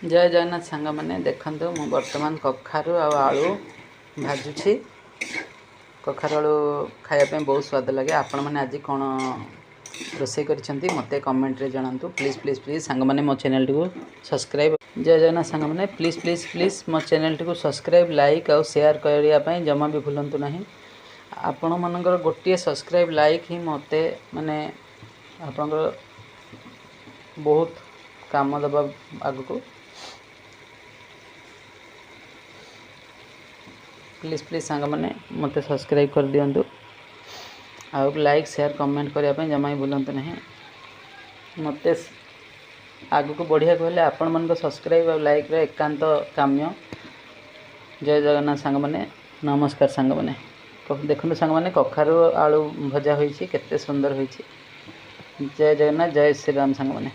जय जगन्नाथ सांग मैंने देखु मु बर्तमान कखारू आलू भाजुछि। कखारू आलू खायापे बहुत स्वाद लगे। आपण मैंने आज कौन रोषे करिसेंती मते कमेंट रे जणांतु। प्लीज प्लीज प्लीज सांग मैंने मो चैनल टी को सब्सक्राइब। जय जगन्नाथ सांग मैंने प्लीज प्लीज प्लीज मो चैनल टी को सब्सक्राइब लाइक और शेयर करने जमा भी भूलंतु नहीं। आपण मानकर गोटे सब्सक्राइब लाइक ही मते माने आपनकर बहुत काम दबा आग को। प्लीज प्लीज सांग मैंने मत सब्सक्राइब कर दिंतु और लाइक शेयर कमेंट करने जमा ही भूलु नहीं। मत आग को बढ़िया कहले आपण मन सब्सक्राइब और लाइक रे एकांत काम्य। जय जगन्नाथ सांग मैंने नमस्कार सांग मैंने देखो सांग मैंने कखारू आलू भजा होइछि केते सुंदर होइछि। जय जगन्नाथ जय श्री राम सांग मैंने।